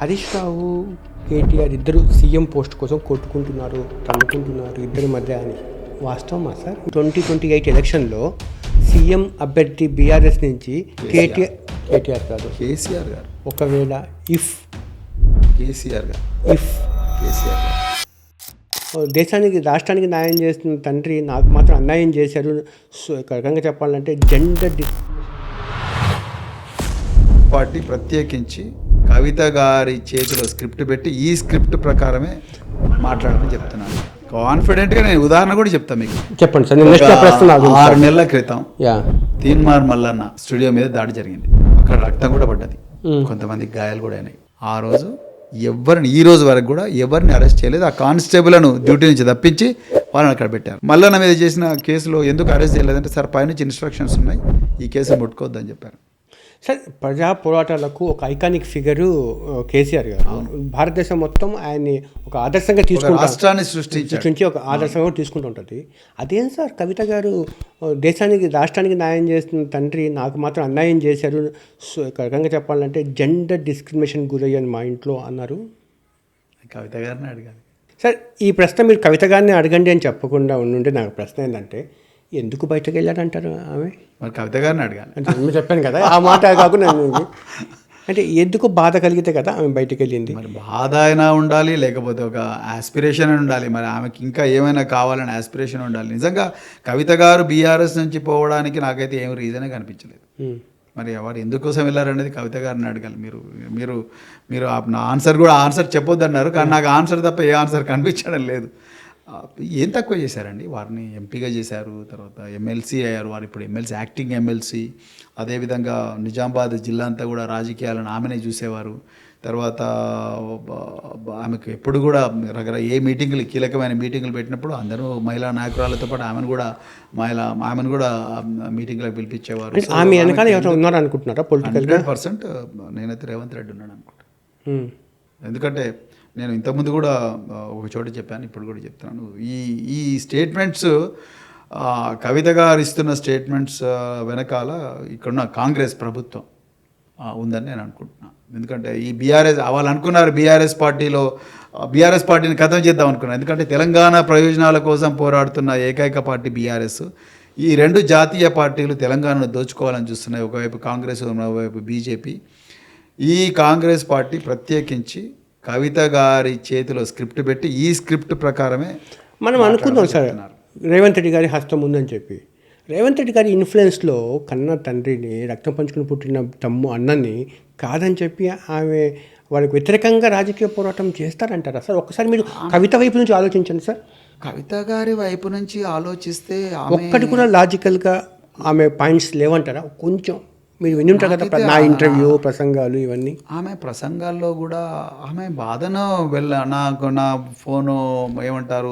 హరీష్ రావు, కేటీఆర్ ఇద్దరు CM post కోసం కొట్టుకుంటున్నారు, తన్నుకుంటున్నారు ఇద్దరి మధ్య అని వాస్తవమా సార్? 2028 ఎలక్షన్లో సీఎం అభ్యర్థి బీఆర్ఎస్ నుంచి కేటీఆర్ కాదు కేసీఆర్ గారు, ఒకవేళ కేసీఆర్ గారు దేశానికి రాష్ట్రానికి న్యాయం చేస్తున్న తండ్రి నాకు మాత్రం అన్యాయం చేశారు. సో రకంగా చెప్పాలంటే జెండర్ పార్టీ ప్రత్యేకించి కవిత గారి చేతిలో స్క్రిప్ట్ పెట్టి ఈ స్క్రిప్ట్ ప్రకారమే మాట్లాడమని చెప్తున్నాను. కాన్ఫిడెంట్గా నేను ఉదాహరణ కూడా చెప్తాను మీకు. చెప్పండి సార్. నేను 6 నెలల క్రితం తీన్మార్ మల్లన్న స్టూడియో మీద దాడి జరిగింది. అక్కడ రక్తం కూడా పడ్డది, కొంతమంది గాయాలు కూడా అయినాయి. ఆ రోజు ఎవరిని ఈ రోజు వరకు కూడా ఎవరిని అరెస్ట్ చేయలేదు. ఆ కానిస్టేబుల్ను డ్యూటీ నుంచి తప్పించి వాళ్ళని అక్కడ పెట్టారు. మల్లన్న మీద చేసిన కేసులో ఎందుకు అరెస్ట్ చేయలేదంటే సార్ పైనుంచి ఇన్స్ట్రక్షన్స్ ఉన్నాయి, ఈ కేసును ముట్టుకోవద్దని చెప్పారు. సార్ ప్రజా పోరాటాలకు ఒక ఐకానిక్ ఫిగరు కేసీఆర్ గారు. భారతదేశం మొత్తం ఆయన్ని ఒక ఆదర్శంగా రాష్ట్రాన్ని సృష్టించి ఒక ఆదర్శంగా తీసుకుంటూ ఉంటుంది. అదేం సార్ కవిత గారు రాష్ట్రానికి న్యాయం చేస్తున్న తండ్రి నాకు మాత్రం అన్యాయం చేశారు. సో రకంగా చెప్పాలంటే జెండర్ డిస్క్రిమినేషన్ గురయ్యాను మా ఇంట్లో అన్నారు. కవిత గారిని అడగాలి సార్. ఈ ప్రశ్న మీరు కవిత గారిని అడగండి అని చెప్పకుండా ఉండుంటే నాకు ప్రశ్న ఏంటంటే ఎందుకు బయటకు వెళ్ళారంటారు ఆమె? మరి కవిత గారిని అడగాలి అంటే నేను చెప్పాను కదా ఆ మాట కాకుండా అంటే ఎందుకు బాధ కలిగితే కదా ఆమె బయటకు వెళ్ళింది. మరి బాధ అయినా ఉండాలి, లేకపోతే ఒక ఆస్పిరేషన్ ఉండాలి. మరి ఆమెకి ఇంకా ఏమైనా కావాలని ఆస్పిరేషన్ ఉండాలి. నిజంగా కవిత గారు బీఆర్ఎస్ నుంచి పోవడానికి నాకైతే ఏం రీజనే కనిపించలేదు. మరి ఎవరు ఎందుకోసం వెళ్ళారనేది కవిత గారిని అడగాలి. మీరు మీరు నా ఆన్సర్ చెప్పొద్దు అన్నారు, కానీ నాకు ఆన్సర్ తప్ప ఏ ఆన్సర్ కనిపించడం లేదు. ఏం తక్కువ చేశారండి? వారిని ఎంపీగా చేశారు, తర్వాత ఎమ్మెల్సీ అయ్యారు. వారు ఇప్పుడు ఎమ్మెల్సీ, యాక్టింగ్ ఎమ్మెల్సీ. అదేవిధంగా నిజామాబాద్ జిల్లా అంతా కూడా రాజకీయాలను ఆమెనే చూసేవారు. తర్వాత ఆమెకు ఎప్పుడు కూడా ఏ మీటింగులు, కీలకమైన మీటింగులు పెట్టినప్పుడు అందరూ మహిళా నాయకురాలతో పాటు ఆమెను కూడా మీటింగ్లకు పిలిపించేవారు. ఆమె వెనకాల ఎవరైనా ఉన్నారు అనుకుంటున్నారా పొలిటికల్? 100% నేనైతే రేవంత్ రెడ్డి ఉన్నాడు అనుకుంటా. ఎందుకంటే నేను ఇంతకుముందు కూడా ఒక చోట చెప్పాను, ఇప్పుడు కూడా చెప్తున్నాను. ఈ స్టేట్మెంట్స్, కవిత గారు ఇస్తున్న స్టేట్మెంట్స్ వెనకాల ఇక్కడున్న కాంగ్రెస్ ప్రభుత్వం ఉందని నేను అనుకుంటున్నాను. ఎందుకంటే ఈ బీఆర్ఎస్ వాళ్ళు అనుకున్నారు, బీఆర్ఎస్ పార్టీని ఖతం చేద్దాం అనుకున్నారు. ఎందుకంటే తెలంగాణ ప్రయోజనాల కోసం పోరాడుతున్న ఏకైక పార్టీ బీఆర్ఎస్. ఈ 2 జాతీయ పార్టీలు తెలంగాణను దోచుకోవాలని చూస్తున్నాయి. ఒకవైపు కాంగ్రెస్, మరోవైపు బీజేపీ. ఈ కాంగ్రెస్ పార్టీ ప్రత్యేకించి కవిత గారి చేతిలో స్క్రిప్ట్ పెట్టి ఈ స్క్రిప్ట్ ప్రకారమే మనం అనుకుందాం సార్. రేవంత్ రెడ్డి గారి హస్తం ఉందని చెప్పి, రేవంత్ రెడ్డి గారి ఇన్ఫ్లుయెన్స్లో కన్న తండ్రిని, రక్తం పంచుకుని పుట్టిన అన్నని కాదని చెప్పి ఆమె వాళ్ళకి వ్యతిరేకంగా రాజకీయ పోరాటం చేస్తారంటారా సార్? ఒకసారి మీరు కవిత వైపు నుంచి ఆలోచించండి సార్. కవిత గారి వైపు నుంచి ఆలోచిస్తే ఒక్కటి కూడా లాజికల్గా ఆమె పాయింట్స్ లేవంటారా? కొంచెం మీరు విని ఉంటారు కదా నా ఇంటర్వ్యూ, ప్రసంగాలు ఇవన్నీ. ఆమె ప్రసంగాల్లో కూడా ఆమె బాధను నా ఫోను ఏమంటారు,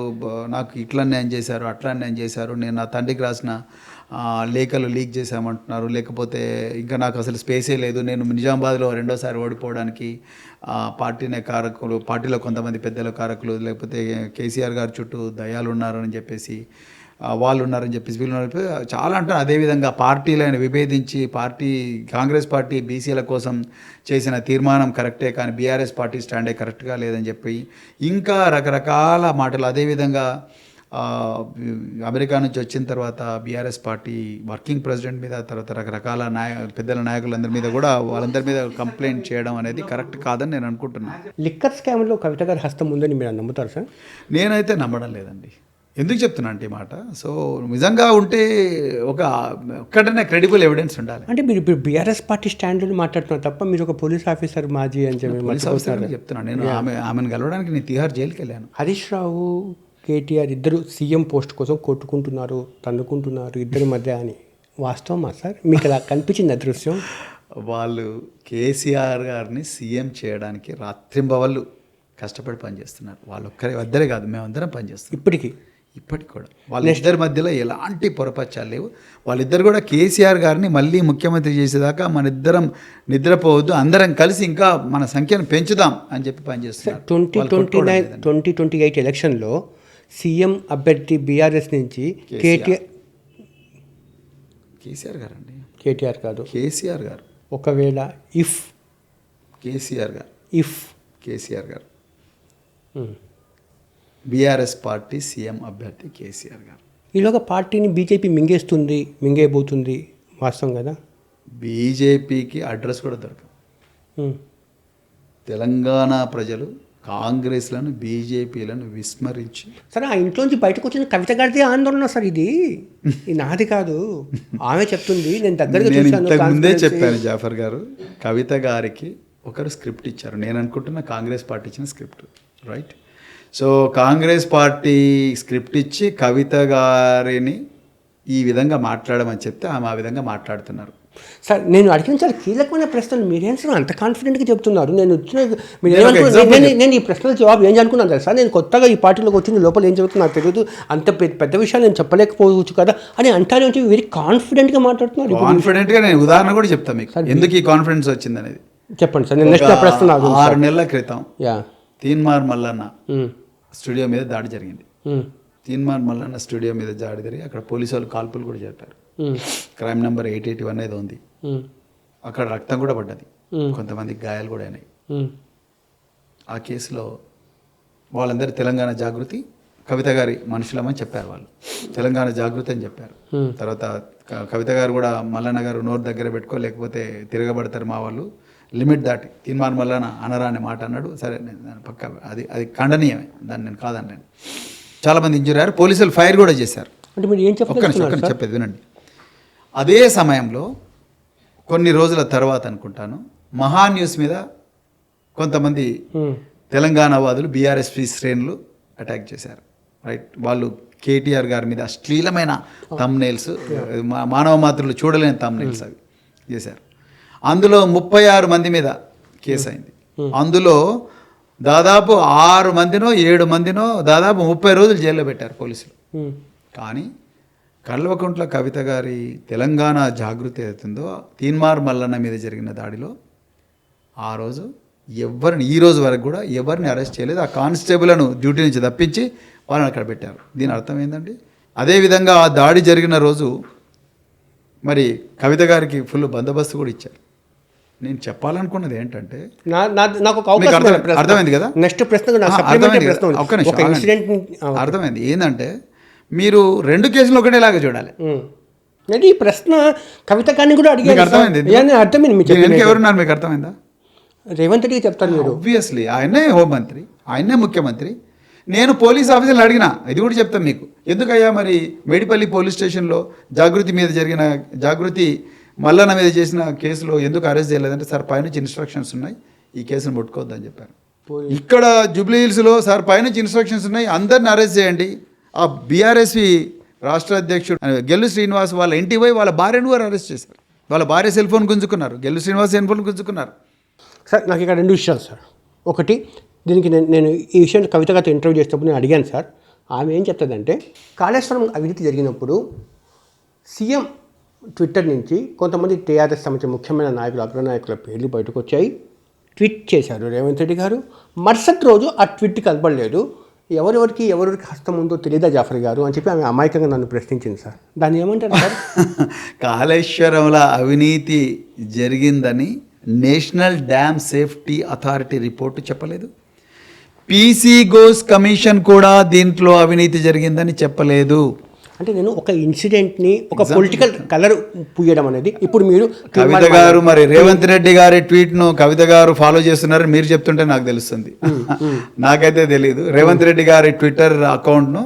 నాకు ఇట్లా నేను చేశారు, అట్లా నేను చేశారు, నేను నా తండ్రికి రాసిన లేఖలు లీక్ చేశామంటున్నారు, లేకపోతే ఇంకా నాకు అసలు స్పేసే లేదు, నేను నిజామాబాద్లో 2వ సారి ఓడిపోవడానికి పార్టీలో కొంతమంది పెద్దల కారకులు, లేకపోతే కేసీఆర్ గారి చుట్టూ దయాలు ఉన్నారని చెప్పేసి, వాళ్ళు ఉన్నారని చెప్పేసి, వీళ్ళు ఉన్నారని చాలా అంటారు. అదేవిధంగా పార్టీలను విభేదించి కాంగ్రెస్ పార్టీ బీసీల కోసం చేసిన తీర్మానం కరెక్టే, కానీ బీఆర్ఎస్ పార్టీ స్టాండే కరెక్ట్గా లేదని చెప్పి ఇంకా రకరకాల మాటలు. అదేవిధంగా అమెరికా నుంచి వచ్చిన తర్వాత బీఆర్ఎస్ పార్టీ వర్కింగ్ ప్రెసిడెంట్ మీద, తర్వాత రకరకాల పెద్దల నాయకులందరి మీద కూడా వాళ్ళందరి మీద కంప్లైంట్ చేయడం అనేది కరెక్ట్ కాదని నేను అనుకుంటున్నాను. లిక్కర్ స్కామ్లో కవిత గారి హస్తం ఉందని మీరు నమ్ముతారు సార్? నేనైతే నమ్మడం లేదండి. ఎందుకు చెప్తున్నా అంటే ఈ మాట, సో నిజంగా ఉంటే ఒక్కటనే క్రెడిబుల్ ఎవిడెన్స్ ఉండాలి. అంటే మీరు ఇప్పుడు బీఆర్ఎస్ పార్టీ స్టాండర్డ్ మాట్లాడుతున్నారు తప్ప మీరు ఒక పోలీస్ ఆఫీసర్ మాజీ అని చెప్పి పోలీస్ ఆఫీసర్ చెప్తున్నాను. నేను ఆమెను కలవడానికి నేను తిహార్ జైలుకి వెళ్ళాను. హరీష్ రావు, కేటీఆర్ ఇద్దరు సీఎం పోస్ట్ కోసం కొట్టుకుంటున్నారు, తన్నుకుంటున్నారు ఇద్దరి మధ్య అని వాస్తవమా సార్? మీకు అలా కనిపించింది దృశ్యం? వాళ్ళు కేసీఆర్ గారిని సీఎం చేయడానికి రాత్రింబవళ్ళు కష్టపడి పనిచేస్తున్నారు. వాళ్ళొక్కరే కాదు, మేమందరం పనిచేస్తున్నాం ఇప్పటికి కూడా. వాళ్ళిద్దరి మధ్యలో ఎలాంటి పొరపచ్చాలు లేవు. వాళ్ళిద్దరు కూడా కేసీఆర్ గారిని మళ్ళీ ముఖ్యమంత్రి చేసేదాకా మన ఇద్దరం నిద్రపోవద్దు, అందరం కలిసి ఇంకా మన సంఖ్యను పెంచుదాం అని చెప్పి పనిచేస్తున్నారు. 2028 ఎలక్షన్లో సీఎం అభ్యర్థి బీఆర్ఎస్ నుంచి కేసీఆర్ గారు అండి, కేటీఆర్ కాదు కేసీఆర్ గారు. ఒకవేళ కేసీఆర్ గారు కేసీఆర్ గారు. బీఆర్ఎస్ పార్టీ సీఎం అభ్యర్థి కేసీఆర్ గారు. ఈలోగా పార్టీని బీజేపీ మింగేయబోతుంది, వాస్తవం కదా. బీజేపీకి అడ్రస్ కూడా దొరకదు. తెలంగాణ ప్రజలు కాంగ్రెస్లను బీజేపీలను విస్మరించి సరే ఆ ఇంట్లోంచి బయటకు వచ్చిన కవిత గారిదే ఆందోళన సార్, ఇది నాది కాదు. ఆమె చెప్తుంది, నేను దగ్గరగా చూశాను. ఇంతకు ముందే చెప్పాను జాఫర్ గారు, కవిత గారికి ఒకరు స్క్రిప్ట్ ఇచ్చారు. నేను అనుకుంటున్న కాంగ్రెస్ పార్టీ ఇచ్చిన script, right? So Congress party script ఇచ్చి కవిత గారిని ఈ విధంగా మాట్లాడమని చెప్తే ఆమె ఆ విధంగా మాట్లాడుతున్నారు. సార్ నేను అడిగిన చాలా కీలకమైన ప్రశ్నలు మీరేం సార్ అంత కాన్ఫిడెంట్గా చెప్తున్నారు. నేను వచ్చిన నేను ఈ ప్రశ్నల జవాబు ఏం అనుకున్నాను సార్, నేను కొత్తగా ఈ పార్టీలోకి వచ్చింది, లోపల ఏం చెబుతున్నా నాకు తెలియదు, అంత పెద్ద విషయాలు నేను చెప్పలేకపోవచ్చు కదా అని అంటారు. వెరీ కాన్ఫిడెంట్గా మాట్లాడుతున్నారు. కాన్ఫిడెంట్గా నేను ఉదాహరణ కూడా చెప్తాను మీకు, ఎందుకు ఈ కాన్ఫిడెన్స్ వచ్చింది అనేది చెప్పండి సార్. నేను నెక్స్ట్ ప్రశ్న 6 నెలల క్రితం తీన్మార్ మల్లన్న స్టూడియో మీద దాడి జరిగింది. తీన్మార్ మల్లన్న స్టూడియో మీద దాడి జరిగి అక్కడ పోలీసు వాళ్ళు కాల్పులు కూడా జరిపారు. క్రైమ్ నెంబర్ 881 అనేది ఉంది. అక్కడ రక్తం కూడా పడ్డది, కొంతమంది గాయాలు కూడా అయినాయి. ఆ కేసులో వాళ్ళందరూ తెలంగాణ జాగృతి కవిత గారి మనుషులమని చెప్పారు. వాళ్ళు తెలంగాణ జాగృతి అని చెప్పారు. తర్వాత కవిత గారు కూడా మల్లన్న గారు నోరు దగ్గర పెట్టుకో లేకపోతే తిరగబడతారు మా వాళ్ళు, లిమిట్ దాటి తీన్మార్ మల్లన్న అనరా అనే మాట అన్నాడు. సరే నేను పక్క అది ఖండనీయమే, దాన్ని నేను కాదన్నాను. చాలామంది ఇంజూరీ అయ్యారు, పోలీసులు ఫైర్ కూడా చేశారు. అంటే మీరు ఏం ఒక్క చెప్పేది వినండి. అదే సమయంలో కొన్ని రోజుల తర్వాత అనుకుంటాను మహా న్యూస్ మీద కొంతమంది తెలంగాణ వాదులు బీఆర్ఎస్పీ శ్రేణులు అటాక్ చేశారు, రైట్? వాళ్ళు కేటీఆర్ గారి మీద అశ్లీలమైన థంబ్నెయిల్స్, మానవ మాతృలు చూడలేని థంబ్నెయిల్స్ అవి చేశారు. అందులో 36 మంది మీద కేసు అయింది. అందులో దాదాపు 6 మందినో 7 మందినో దాదాపు 30 రోజులు జైల్లో పెట్టారు పోలీసులు. కానీ కల్వకుంట్ల కవిత గారి తెలంగాణ జాగృతి ఏదైతుందో తీన్మార్ మల్లన్న మీద జరిగిన దాడిలో ఆ రోజు ఎవరిని, ఈ రోజు వరకు కూడా ఎవరిని అరెస్ట్ చేయలేదు. ఆ కానిస్టేబుల్ను డ్యూటీ నుంచి తప్పించి వాళ్ళని అక్కడ పెట్టారు. దీని అర్థం ఏంటండి? అదేవిధంగా ఆ దాడి జరిగిన రోజు మరి కవిత గారికి ఫుల్ బందోబస్తు కూడా ఇచ్చారు. నేను చెప్పాలనుకున్నది ఏంటంటే నాకు అర్థమైంది కదా, నెక్స్ట్ ప్రశ్న అర్థమైంది. ఏంటంటే మీరు 2 కేసులు ఒకటేలాగా చూడాలి. ఈ ప్రశ్న కవిత కానీ కూడా అడిగారు. అర్థమైంది ఎవరున్నారు మీకు అర్థమైందా? రేవంత్ రెడ్డి చెప్తారు మీరు. ఆబ్వియస్లీ ఆయనే హోంమంత్రి, ఆయనే ముఖ్యమంత్రి. నేను పోలీస్ ఆఫీసర్లు అడిగినా, ఇది కూడా చెప్తాను మీకు. ఎందుకయ్యా మరి మేడిపల్లి పోలీస్ స్టేషన్లో జాగృతి మల్లన్న మీద చేసిన కేసులో ఎందుకు అరెస్ట్ చేయలేదంటే, సార్ పైనుంచి ఇన్స్ట్రక్షన్స్ ఉన్నాయి, ఈ కేసును ముట్టుకోవద్దని చెప్పారు. ఇక్కడ జూబ్లీ హిల్స్లో సార్ పైనుంచి ఇన్స్ట్రక్షన్స్ ఉన్నాయి, అందరిని అరెస్ట్ చేయండి. ఆ బీఆర్ఎస్వి రాష్ట్ర అధ్యక్షుడు గెల్లు శ్రీనివాస్ వాళ్ళ ఇంటికి పోయి వాళ్ళ భార్యను కూడా అరెస్ట్ చేశారు. వాళ్ళ భార్య సెల్ ఫోన్ గుంజుకున్నారు, గెల్లు శ్రీనివాస్ సెల్ ఫోన్ గుంజుకున్నారు. సార్ నాకు ఇక్కడ 2 విషయాలు సార్. ఒకటి, దీనికి నేను ఈ విషయం కవిత గారితో ఇంటర్వ్యూ చేసినప్పుడు నేను అడిగాను సార్. ఆమె ఏం చెప్తుందంటే, కాళేశ్వరం అవినీతి జరిగినప్పుడు సీఎం ట్విట్టర్ నుంచి కొంతమంది టీఆర్ఎస్ సంబంధించిన ముఖ్యమైన నాయకులు, అగ్రనాయకుల పేర్లు బయటకు వచ్చాయి. ట్వీట్ చేశారు రేవంత్ రెడ్డి గారు. మరుసటి రోజు ఆ ట్వీట్ కలపడలేదు. ఎవరెవరికి హస్తం ఉందో తెలియదా జాఫర్ గారు అని చెప్పి ఆమె అమాయకంగా నన్ను ప్రశ్నించింది సార్. దాన్ని ఏమంటారు సార్? కాళేశ్వరంలో అవినీతి జరిగిందని national dam safety authority report చెప్పలేదు. పీసీ ఘోష్ కమిషన్ కూడా దీంట్లో అవినీతి జరిగిందని చెప్పలేదు. అంటే నేను ఒక ఇన్సిడెంట్ని ఒక పొలిటికల్ కలర్ పూయడం అనేది, ఇప్పుడు మీరు కవిత గారు మరి రేవంత్ రెడ్డి గారి ట్వీట్ను కవిత గారు ఫాలో చేస్తున్నారని మీరు చెప్తుంటే నాకు తెలుస్తుంది. నాకైతే తెలియదు. రేవంత్ రెడ్డి గారి ట్విట్టర్ అకౌంట్ను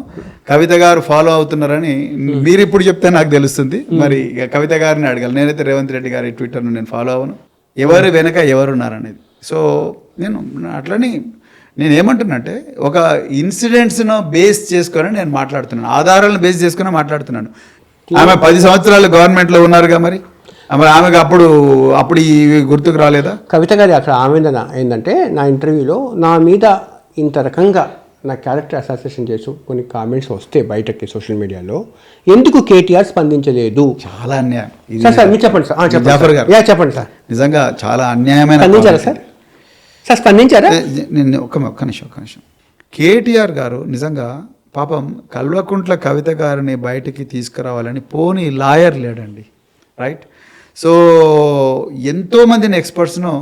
కవిత గారు ఫాలో అవుతున్నారని మీరు ఇప్పుడు చెప్తే నాకు తెలుస్తుంది. మరి కవిత గారిని అడగాలి. నేనైతే రేవంత్ రెడ్డి గారి ట్విట్టర్ను నేను ఫాలో అవ్వను, ఎవరు వెనక ఎవరున్నారనేది. సో నేను అట్లని నేనేమంటున్నానంటే, ఒక ఇన్సిడెంట్స్ను బేస్ చేసుకొని నేను మాట్లాడుతున్నాను, ఆధారాలను బేస్ చేసుకుని మాట్లాడుతున్నాను. ఆమె 10 సంవత్సరాలు గవర్నమెంట్లో ఉన్నారుగా, మరి ఆమెకు అప్పుడు ఇవి గుర్తుకు రాలేదా? కవిత గారి అక్కడ ఆవేదన ఏంటంటే, నా ఇంటర్వ్యూలో నా మీద ఇంత రకంగా నా క్యారెక్టర్ అసోసియేషన్ చేసి కొన్ని కామెంట్స్ వస్తే బయటకి సోషల్ మీడియాలో, ఎందుకు కేటీఆర్ స్పందించలేదు? చాలా అన్యాయం సార్. మీరు చెప్పండి సార్. జాఫర్ గారు చెప్పండి సార్. నిజంగా చాలా అన్యాయమైన సార్. సార్ స్పందించారా? నేను ఒక్క నిమిషం. కేటీఆర్ గారు నిజంగా పాపం కల్వకుంట్ల కవిత గారిని బయటికి తీసుకురావాలని పోనీ లాయర్ లేడండి, రైట్? సో ఎంతోమందిని ఎక్స్పర్ట్స్ను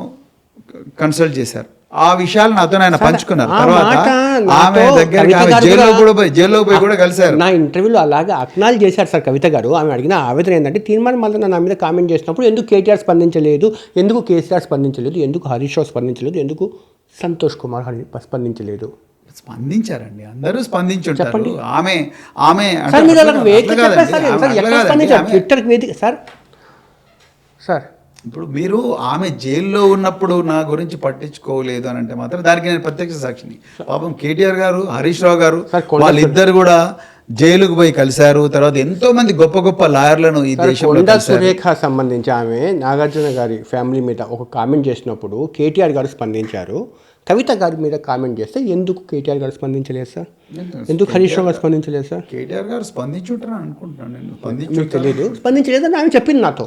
కన్సల్ట్ చేశారు. ఆ విషయాలు నాతో ఆయన పంచుకున్నారు. ఆ తర్వాత మాట ఆమె నాతో దగ్గరికి కవిత గారు జైల్లో పోయి కూడా కలిశారు. నా ఇంటర్వ్యూలో అలాగే అక్నాలెడ్జ్ చేశారు సార్ కవిత గారు. ఆమె అడిగిన ఆవేదన ఏంటంటే తీర్మానం మళ్ళీ నా మీద కామెంట్ చేసినప్పుడు ఎందుకు కేటీఆర్ స్పందించలేదు, ఎందుకు కేసీఆర్ స్పందించలేదు, ఎందుకు హరీష్ రావు స్పందించలేదు, ఎందుకు సంతోష్ కుమార్ స్పందించలేదు. స్పందించారండి, అందరూ స్పందించుంటారు. ఆమె ఆమె సార్ మీరు అలా అట్లా వేదిక కాదండి, చెప్పారు సార్, ఆమె సార్ అట్లా ఎక్కడ కాదండి. స్పందించారు ట్విట్టర్ వేదిక సార్. సార్ ఇప్పుడు మీరు ఆమె జైల్లో ఉన్నప్పుడు నా గురించి పట్టించుకోలేదు అని అంటే మాత్రం దానికి నేను ప్రత్యక్ష సాక్షిని. పాపం కేటీఆర్ గారు, హరీష్ రావు గారు వాళ్ళిద్దరు కూడా జైలుకు పోయి కలిశారు. తర్వాత ఎంతో మంది గొప్ప గొప్ప లాయర్లను ఈ దేశంలో కొండా సురేఖ సంబంధించి ఆమె నాగార్జున గారి ఫ్యామిలీ మీద ఒక కామెంట్ చేసినప్పుడు కేటీఆర్ గారు స్పందించారు. కవిత గారి మీద కామెంట్ చేస్తే ఎందుకు కేటీఆర్ గారు స్పందించలేదు సార్, ఎందుకు హరీష్ రావు గారు స్పందించలేదు సార్? కేటీఆర్ గారు స్పందించుంటారని అనుకుంటున్నాను నేను. మీకు తెలియదు, స్పందించలేదని ఆమె చెప్పింది నాతో.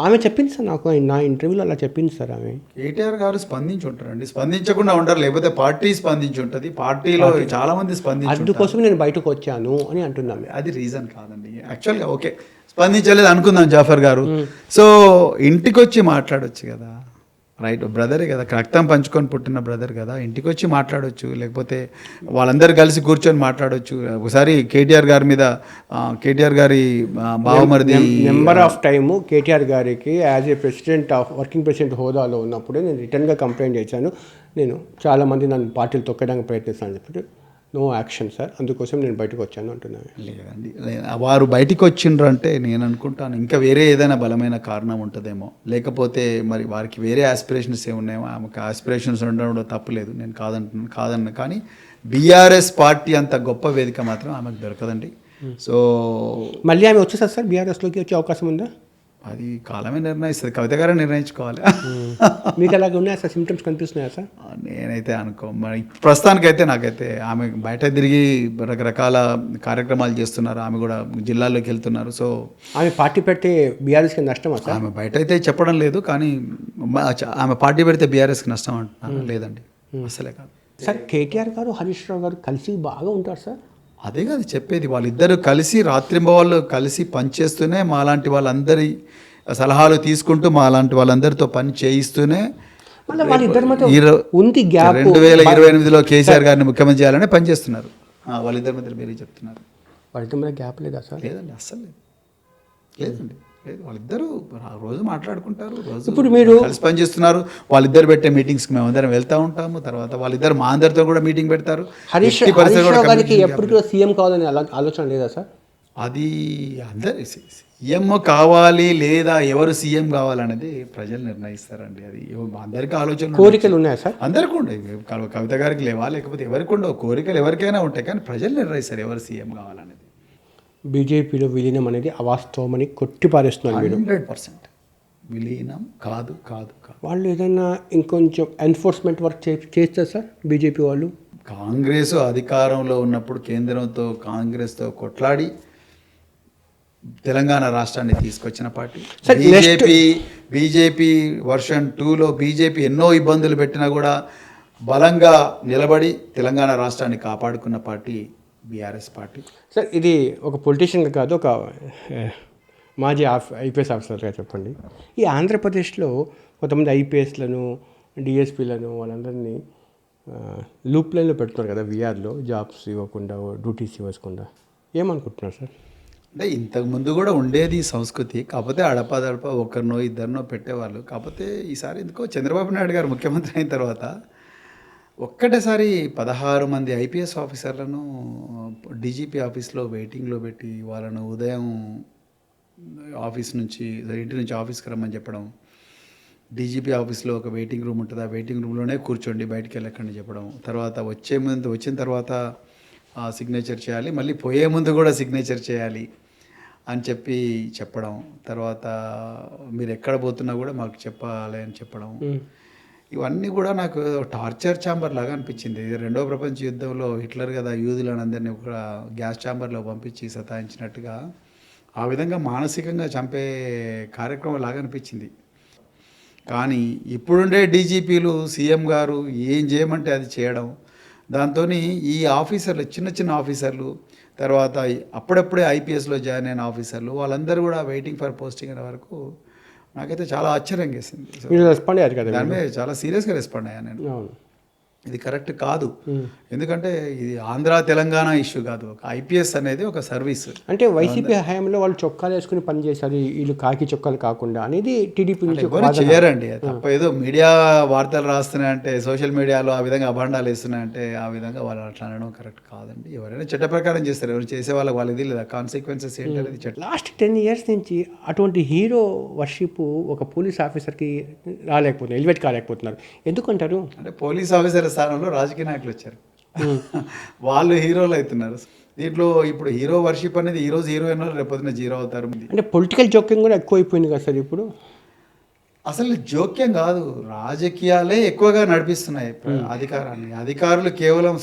ఆమె చెప్పింది సార్ నాకు, నా ఇంటర్వ్యూలో అలా చెప్పింది సార్ ఆమె. కేటీఆర్ గారు స్పందించుంటారండి, స్పందించకుండా ఉంటారు. లేకపోతే పార్టీ స్పందించుంటుంది, పార్టీలో చాలా మంది స్పందించారు. అందుకోసం నేను బయటకు వచ్చాను అని అంటున్నాను. అది రీజన్ కాదండి యాక్చువల్గా. ఓకే, స్పందించలేదు అనుకుందాం జాఫర్ గారు. సో ఇంటికి వచ్చి మాట్లాడొచ్చు కదా, రైట్? బ్రదరే కదా, రక్తం పంచుకొని పుట్టిన బ్రదర్ కదా, ఇంటికి వచ్చి మాట్లాడవచ్చు. లేకపోతే వాళ్ళందరూ కలిసి కూర్చొని మాట్లాడవచ్చు. ఒకసారి కేటీఆర్ గారి మీద, కేటీఆర్ గారి బావమరిది నెంబర్ ఆఫ్ టైము కేటీఆర్ గారికి as a president of working president హోదాలో ఉన్నప్పుడే నేను రిటర్న్గా కంప్లైంట్ చేశాను. నేను చాలామంది నన్ను పార్టీలు తొక్కడానికి ప్రయత్నిస్తాను చెప్పి నో యాక్షన్ సార్, అందుకోసం నేను బయటకు వచ్చాను అంటున్నాను. లేదండి, వారు బయటికి వచ్చిండ్రు అంటే నేను అనుకుంటాను ఇంకా వేరే ఏదైనా బలమైన కారణం ఉంటుందేమో. లేకపోతే మరి వారికి వేరే ఆస్పిరేషన్స్ ఏమున్నాయేమో. ఆమెకు ఆస్పిరేషన్స్ ఉండడం తప్పులేదు, నేను కాదన్న కానీ బీఆర్ఎస్ పార్టీ అంత గొప్ప వేదిక మాత్రం ఆమెకు దొరకదండి. సో మళ్ళీ ఆమె వచ్చేసారు సార్, బీఆర్ఎస్లోకి వచ్చే అవకాశం ఉందా? అది కాలమే నిర్ణయిస్తుంది, కవిత గారే నిర్ణయించుకోవాలి. మీకు అలాగే ఉన్నాయా సార్, సిమ్టమ్స్ కనిపిస్తున్నాయా సార్? నేనైతే అనుకో, మరి ప్రస్తుతానికైతే నాకైతే ఆమె బయట తిరిగి రకరకాల కార్యక్రమాలు చేస్తున్నారు, ఆమె కూడా జిల్లాల్లోకి వెళ్తున్నారు. సో ఆమె పార్టీ పెడితే బీఆర్ఎస్కి నష్టమా సార్? ఆమె బయట అయితే చెప్పడం లేదు, కానీ ఆమె పార్టీ పెడితే బీఆర్ఎస్కి నష్టం అంటున్నారు. లేదండి, అసలే కాదు సార్. కేటీఆర్ గారు, హరీష్ రావు గారు కలిసి బాగా ఉంటారు సార్. అదే కాదు చెప్పేది, వాళ్ళిద్దరూ కలిసి రాత్రింబవళ్ళు కలిసి పనిచేస్తూనే మాలాంటి వాళ్ళందరి సలహాలు తీసుకుంటూ మాలాంటి వాళ్ళందరితో పని చేయిస్తూనే 2028లో కేసీఆర్ గారిని ముఖ్యమంత్రి చేయాలని పనిచేస్తున్నారు. వాళ్ళిద్దరి మధ్య మీరే చెప్తున్నారు. వాళ్ళిద్దరి మధ్య గ్యాప్ లేదా సార్? లేదండి, అస్సలు లేదండి, లేదు. వాళ్ళిద్దరూ రోజు మాట్లాడుకుంటారు, రోజు ఇప్పుడు మీరు కలిసి పనిచేస్తున్నారు. వాళ్ళిద్దరు పెట్టే మీటింగ్స్కి మేము అందరం వెళ్తూ ఉంటాము. తర్వాత వాళ్ళిద్దరు మా అందరితో కూడా మీటింగ్ పెడతారు. హరీష్ రావు గారికి ఎప్పుడు సీఎం కావాలని ఆలోచన లేదా సార్? అది అందరి సీఎం కావాలి లేదా ఎవరు సీఎం కావాలనేది ప్రజలు నిర్ణయిస్తారండి. అది అందరికీ ఆలోచన, కోరికలు ఉన్నాయా సార్? అందరికీ ఉండవు. కవిత గారికి లేవా, లేకపోతే ఎవరికి ఉండవు కోరికలు, ఎవరికైనా ఉంటాయి, కానీ ప్రజలు నిర్ణయిస్తారు ఎవరు సీఎం కావాలనేది. బీజేపీలో విలీనం అనేది అవాస్తవమని కొట్టిపారేస్తున్నారు మీరు. 100% విలీనం కాదు కాదు కాదు. వాళ్ళు ఏదైనా ఇంకొంచెం ఎన్ఫోర్స్మెంట్ వర్క్ చేస్తారు సార్ బీజేపీ వాళ్ళు? కాంగ్రెస్ అధికారంలో ఉన్నప్పుడు కేంద్రంతో కాంగ్రెస్తో కొట్లాడి తెలంగాణ రాష్ట్రాన్ని తీసుకొచ్చిన పార్టీ బీజేపీ వర్షన్ 2లో బీజేపీ ఎన్నో ఇబ్బందులు పెట్టినా కూడా బలంగా నిలబడి తెలంగాణ రాష్ట్రాన్ని కాపాడుకున్న పార్టీ బీఆర్ఎస్ పార్టీ. సార్ ఇది ఒక పొలిటీషియన్గా కాదు, ఒక మాజీ ఐపీఎస్ ఆఫీసర్గా చెప్పండి. ఈ ఆంధ్రప్రదేశ్లో కొంతమంది ఐపీఎస్లను, డిఎస్పీలను వాళ్ళందరినీ లూప్ లైన్లో పెడుతున్నారు కదా, వీఆర్లో జాబ్స్ ఇవ్వకుండా, డ్యూటీస్ ఇవ్వకుండా. ఏమనుకుంటున్నారు సార్? అంటే ఇంతకుముందు కూడా ఉండేది సంస్కృతి, కాకపోతే అడపదడప ఒకరినో ఇద్దరినో పెట్టేవాళ్ళు. కాకపోతే ఈసారి ఎందుకో చంద్రబాబు నాయుడు గారు ముఖ్యమంత్రి అయిన తర్వాత ఒక్కటేసారి 16 మంది ఐపీఎస్ ఆఫీసర్లను డీజీపీ ఆఫీస్లో వెయిటింగ్లో పెట్టి వాళ్ళను ఉదయం ఆఫీస్ నుంచి, ఇంటి నుంచి ఆఫీస్కి రమ్మని చెప్పడం. డీజీపీ ఆఫీస్లో ఒక వెయిటింగ్ రూమ్ ఉంటుంది, ఆ వెయిటింగ్ రూమ్లోనే కూర్చోండి, బయటికి వెళ్ళకండి చెప్పడం. తర్వాత వచ్చిన తర్వాత సిగ్నేచర్ చేయాలి, మళ్ళీ పోయే ముందు కూడా సిగ్నేచర్ చేయాలి అని చెప్పడం. తర్వాత మీరు ఎక్కడ పోతున్నా కూడా మాకు చెప్పాలి అని చెప్పడం. ఇవన్నీ కూడా నాకు టార్చర్ ఛాంబర్ లాగా అనిపించింది. ఇది 2వ ప్రపంచ యుద్ధంలో హిట్లర్ కదా యూదులను అందరినీ కూడా గ్యాస్ ఛాంబర్లో పంపించి సతాయించినట్టుగా ఆ విధంగా మానసికంగా చంపే కార్యక్రమం లాగా అనిపించింది. కానీ ఇప్పుడుండే డీజీపీలు, సీఎం గారు ఏం చేయమంటే అది చేయడం, దాంతో ఈ ఆఫీసర్లు, చిన్న చిన్న ఆఫీసర్లు, తర్వాత అప్పుడప్పుడే ఐపీఎస్లో జాయిన్ అయిన ఆఫీసర్లు, వాళ్ళందరూ కూడా వెయిటింగ్ ఫర్ పోస్టింగ్ అనే వరకు నాకైతే చాలా ఆశ్చర్యం వేసింది. మీరు రెస్పాండ్ అయ్యారు కదా, దాని మీద చాలా సీరియస్గా రెస్పాండ్ అయ్యాను నేను. ఇది కరెక్ట్ కాదు. ఎందుకంటే ఇది ఆంధ్ర తెలంగాణ ఇష్యూ కాదు, ఒక ఐపీఎస్ అనేది ఒక సర్వీస్. అంటే వైసీపీ హయాంలో వాళ్ళు చొక్కాలు వేసుకుని పనిచేశారు, వీళ్ళు కాకి చొక్కాలు కాకుండా అనేది టీడీపీ నుంచి ఎవరు చేయరండి. తప్ప ఏదో మీడియా వార్తలు రాస్తున్నాయంటే, సోషల్ మీడియాలో ఆ విధంగా అభాండాలు వేస్తున్నాయంటే ఆ విధంగా వాళ్ళు అట్లా అనడం కరెక్ట్ కాదండి. ఎవరైనా చట్ట ప్రకారం చేస్తారు, ఎవరు చేసే వాళ్ళకి లేదా కాన్సిక్వెన్సెస్ ఏంటనేది చట్టం. లాస్ట్ 10 years నుంచి అటువంటి హీరో వర్షిప్ ఒక పోలీస్ ఆఫీసర్కి రాలేకపోతున్నారు, ఎలివేట్ కాలేకపోతున్నారు. ఎందుకంటారు? అంటే పోలీస్ ఆఫీసర్ స్థానంలో రాజకీయ నాయకులు వచ్చారు, వాళ్ళు హీరోలు అవుతున్నారు. దీంట్లో ఇప్పుడు హీరో వర్షిప్ అనేది ఈ రోజు హీరో అయినా రేపొద్దున జీరో అవుతారు. అంటే పొలిటికల్ జోక్యం కూడా ఎక్కువైపోయింది కదా సార్ ఇప్పుడు. అసలు జోక్యం కాదు, రాజకీయాలే ఎక్కువగా నడిపిస్తున్నాయి అధికారాన్ని. అధికారులు కేవలం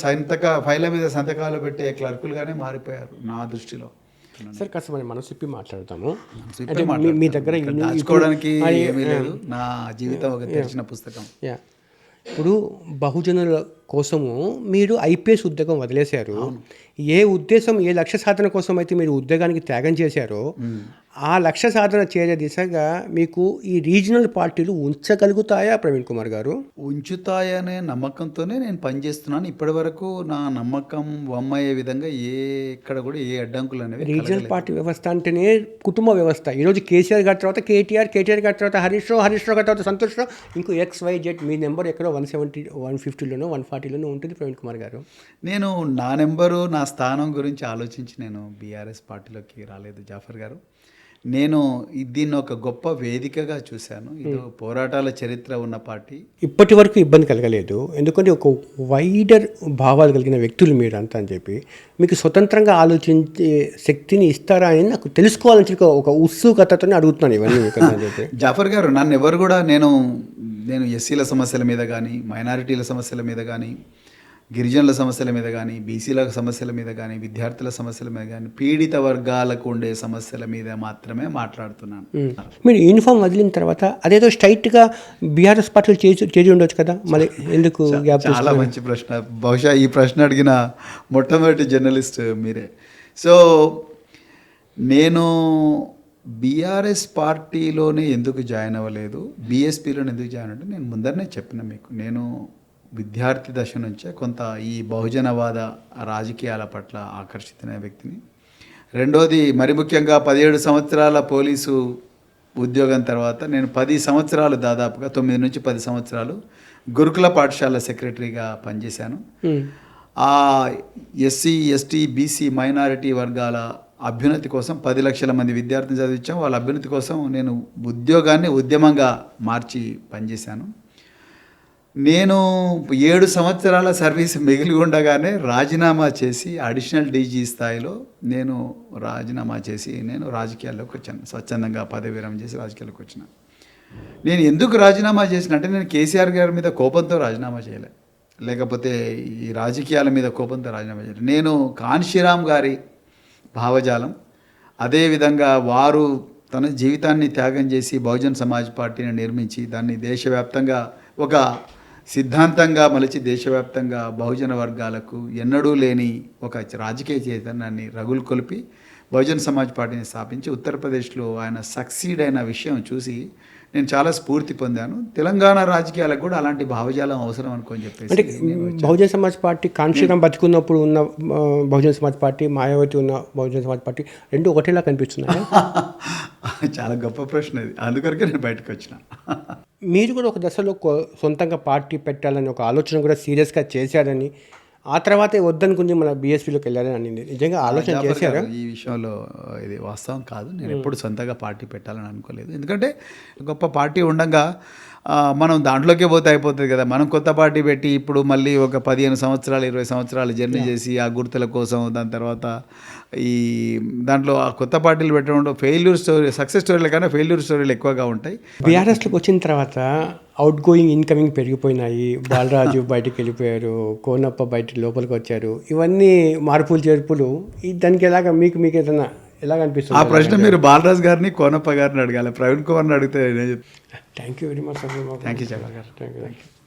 ఫైళ్ళ మీద సంతకాలు పెట్టే క్లర్కులుగానే మారిపోయారు నా దృష్టిలో. సార్ కాస్త మనం మనసు ఇప్పి మాట్లాడతాము. అంటే మీ దగ్గర దాచుకోవడానికి ఏమీ లేదు, నా జీవితం ఒక తెరిచిన పుస్తకం. ఇప్పుడు బహుజనుల కోసము మీరు ఐపీఎస్ ఉద్యోగం వదిలేశారు. ఏ ఉద్దేశం, ఏ లక్ష్య సాధన కోసం అయితే మీరు ఉద్యోగానికి త్యాగం చేశారో ఆ లక్ష్య సాధన చేసే దిశగా మీకు ఈ రీజనల్ పార్టీలు ఉంచగలుగుతాయా ప్రవీణ్ కుమార్ గారు? ఉంచుతాయనే నమ్మకంతోనే నేను పనిచేస్తున్నాను. ఇప్పటి వరకు నా నమ్మకం వమ్మయ్యే విధంగా ఎక్కడ కూడా ఏ అడ్డంకులు అనేవి. రీజనల్ పార్టీ వ్యవస్థ అంటేనే కుటుంబ వ్యవస్థ. ఈరోజు కేసీఆర్ గారి తర్వాత కేటీఆర్ గారి తర్వాత హరీష్ రావు గారి తర్వాత సంతోష్ రావు, ఇంకో XYZ మీ నెంబర్ ఎక్కడో 170, 150లోనో 140లోనో ఉంటుంది ప్రవీణ్ కుమార్ గారు. నేను నా నెంబరు, నా స్థానం గురించి ఆలోచించి నేను బీఆర్ఎస్ పార్టీలోకి రాలేదు జాఫర్ గారు. నేను దీన్ని ఒక గొప్ప వేదికగా చూశాను. ఇది పోరాటాల చరిత్ర ఉన్న పార్టీ. ఇప్పటి వరకు ఇబ్బంది కలగలేదు, ఎందుకంటే ఒక వైడర్ భావాలు కలిగిన వ్యక్తులు మీరు అంతా అని చెప్పి మీకు స్వతంత్రంగా ఆలోచించే శక్తిని ఇస్తారా అని నాకు తెలుసుకోవాలని చెప్పి ఒక ఉత్సుకతతో అడుగుతున్నాను ఇవన్నీ అని చెప్పి. జాఫర్ గారు, నన్ను ఎవరు కూడా నేను ఎస్సీల సమస్యల మీద కానీ, మైనారిటీల సమస్యల మీద కానీ, గిరిజనుల సమస్యల మీద కానీ, బీసీల సమస్యల మీద కానీ, విద్యార్థుల సమస్యల మీద కానీ, పీడిత వర్గాలకు ఉండే సమస్యల మీద మాత్రమే మాట్లాడుతున్నాను. మీరు యూనిఫామ్ వదిలిన తర్వాత అదేదో స్ట్రైట్గా బీఆర్ఎస్ పార్టీలు చేసి ఉండొచ్చు కదా, మళ్ళీ ఎందుకు గ్యాప్? చాలా మంచి ప్రశ్న. బహుశా ఈ ప్రశ్న అడిగిన మొట్టమొదటి జర్నలిస్ట్ మీరే. సో నేను బీఆర్ఎస్ పార్టీలోనే ఎందుకు జాయిన్ అవ్వలేదు, బీఎస్పీలోనే ఎందుకు జాయిన్ అంటే, నేను ముందరనే చెప్పిన మీకు, నేను విద్యార్థి దశ నుంచే కొంత ఈ బహుజనవాద రాజకీయాల పట్ల ఆకర్షితున్న వ్యక్తిని. రెండోది, మరి ముఖ్యంగా 17 సంవత్సరాల పోలీసు ఉద్యోగం తర్వాత నేను 10 సంవత్సరాలు, దాదాపుగా 9 నుంచి 10 సంవత్సరాలు గురుకుల పాఠశాల సెక్రటరీగా పనిచేశాను. ఆ ఎస్సీ, ఎస్టీ, బీసీ, మైనారిటీ వర్గాల అభ్యున్నతి కోసం 10 లక్షల మంది విద్యార్థులు చదివించాం. వాళ్ళ అభ్యున్నతి కోసం నేను ఉద్యోగాన్ని ఉద్యమంగా మార్చి పనిచేశాను. నేను 7 సంవత్సరాల సర్వీస్ మిగిలి ఉండగానే రాజీనామా చేసి అడిషనల్ డీజీ స్థాయిలో నేను రాజీనామా చేసి నేను రాజకీయాల్లోకి వచ్చాను. స్వచ్ఛందంగా పదవి విరమణ చేసి రాజకీయాల్లోకి వచ్చిన. నేను ఎందుకు రాజీనామా చేసిన అంటే, నేను కేసీఆర్ గారి మీద కోపంతో రాజీనామా చేయలే, లేకపోతే ఈ రాజకీయాల మీద కోపంతో రాజీనామా చేయలేదు. నేను కాన్షీరామ్ గారి భావజాలం, అదేవిధంగా వారు తన జీవితాన్ని త్యాగం చేసి బహుజన్ సమాజ్ పార్టీని నిర్మించి దాన్ని దేశవ్యాప్తంగా ఒక సిద్ధాంతంగా మలిచి దేశవ్యాప్తంగా బహుజన వర్గాలకు ఎన్నడూ లేని ఒక రాజకీయ చైతన్యాన్ని రగులు కొలిపి బహుజన్ సమాజ్ పార్టీని స్థాపించి ఉత్తరప్రదేశ్లో ఆయన సక్సీడ్ అయిన విషయం చూసి నేను చాలా స్ఫూర్తి పొందాను. తెలంగాణ రాజకీయాలకు కూడా అలాంటి భావజాలం అవసరం అనుకొని చెప్పేసి. అంటే బహుజన్ సమాజ్ పార్టీ కాన్షీరామ్ బతుకున్నప్పుడు ఉన్న బహుజన్ సమాజ్ పార్టీ, మాయావతి ఉన్న బహుజన్ సమాజ్ పార్టీ రెండు ఒకటేలా కనిపిస్తున్నాయి. చాలా గొప్ప ప్రశ్న ఇది, అందుకొరకే నేను బయటకు వచ్చిన. మీరు కూడా ఒక దశలో సొంతంగా పార్టీ పెట్టాలని ఒక ఆలోచన కూడా సీరియస్గా చేశారని, ఆ తర్వాతే వద్దనుకుంది మన బీఎస్పీలోకి వెళ్ళారని అనింది. నిజంగా ఆలోచన చేశారా? ఈ విషయంలో ఇది వాస్తవం కాదు. నేను ఎప్పుడు సొంతంగా పార్టీ పెట్టాలని అనుకోలేదు. ఎందుకంటే గొప్ప పార్టీ ఉండగా మనం దాంట్లోకే పోతే అయిపోతుంది కదా. మనం కొత్త పార్టీ పెట్టి ఇప్పుడు మళ్ళీ ఒక 15 సంవత్సరాలు 20 సంవత్సరాలు జర్నీ చేసి ఆ గుర్తుల కోసం, దాని తర్వాత ఈ దాంట్లో ఆ కొత్త పార్టీలు పెట్టడం ఫెయిల్యూర్ స్టోరీ, సక్సెస్ స్టోరీల కన్నా ఫెయిల్యూర్ స్టోరీలు ఎక్కువగా ఉంటాయి. బీఆర్ఎస్లోకి వచ్చిన తర్వాత అవుట్ గోయింగ్, ఇన్కమింగ్ పెరిగిపోయినాయి. బాలరాజు బయటకు వెళ్ళిపోయారు, కోనప్ప బయట లోపలికి వచ్చారు. ఇవన్నీ మార్పులు చేర్పులు, దానికి ఎలాగ మీకు ఏదైనా ఎలాగ అనిపిస్తుంది? ఆ ప్రశ్న మీరు బాలరాజు గారిని, కోనప్ప గారిని అడగాలి. ప్రవీణ్ కుమార్ని అడిగితే thank you very much. Thank you. Thank you.